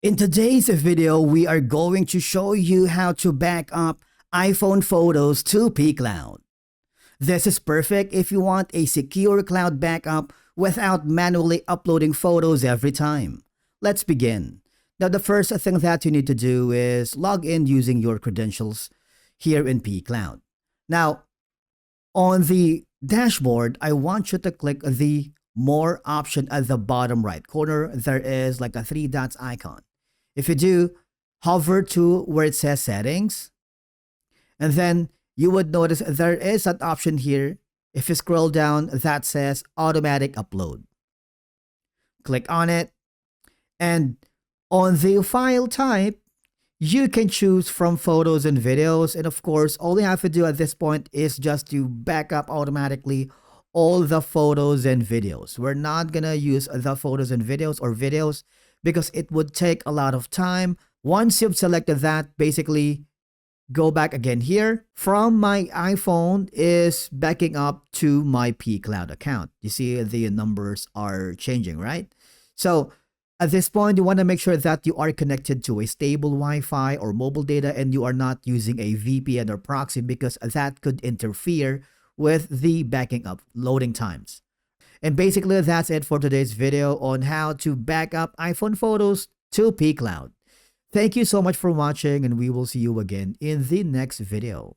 In today's video, we are going to show you how to back up iPhone photos to pCloud. This is perfect if you want a secure cloud backup without manually uploading photos every time. Let's begin. Now, the first thing that you need to do is log in using your credentials here in pCloud. Now, on the dashboard, I want you to click the More option at the bottom right corner. There is like a three dots icon. If you do, hover to where it says Settings, and then you would notice there is an option here. If you scroll down, that says Automatic Upload. Click on it, and on the file type, you can choose from photos and videos. And of course, all you have to do at this point is just to back up automatically all the photos and videos. We're not gonna use the photos and videos because it would take a lot of time. Once you've selected that, basically go back again here. From my iPhone is backing up to my pCloud account. You see the numbers are changing, right? So at this point, you want to make sure that you are connected to a stable Wi-Fi or mobile data and you are not using a VPN or proxy because that could interfere with the backing up loading times. And basically, that's it for today's video on how to back up iPhone photos to pCloud. Thank you so much for watching, and we will see you again in the next video.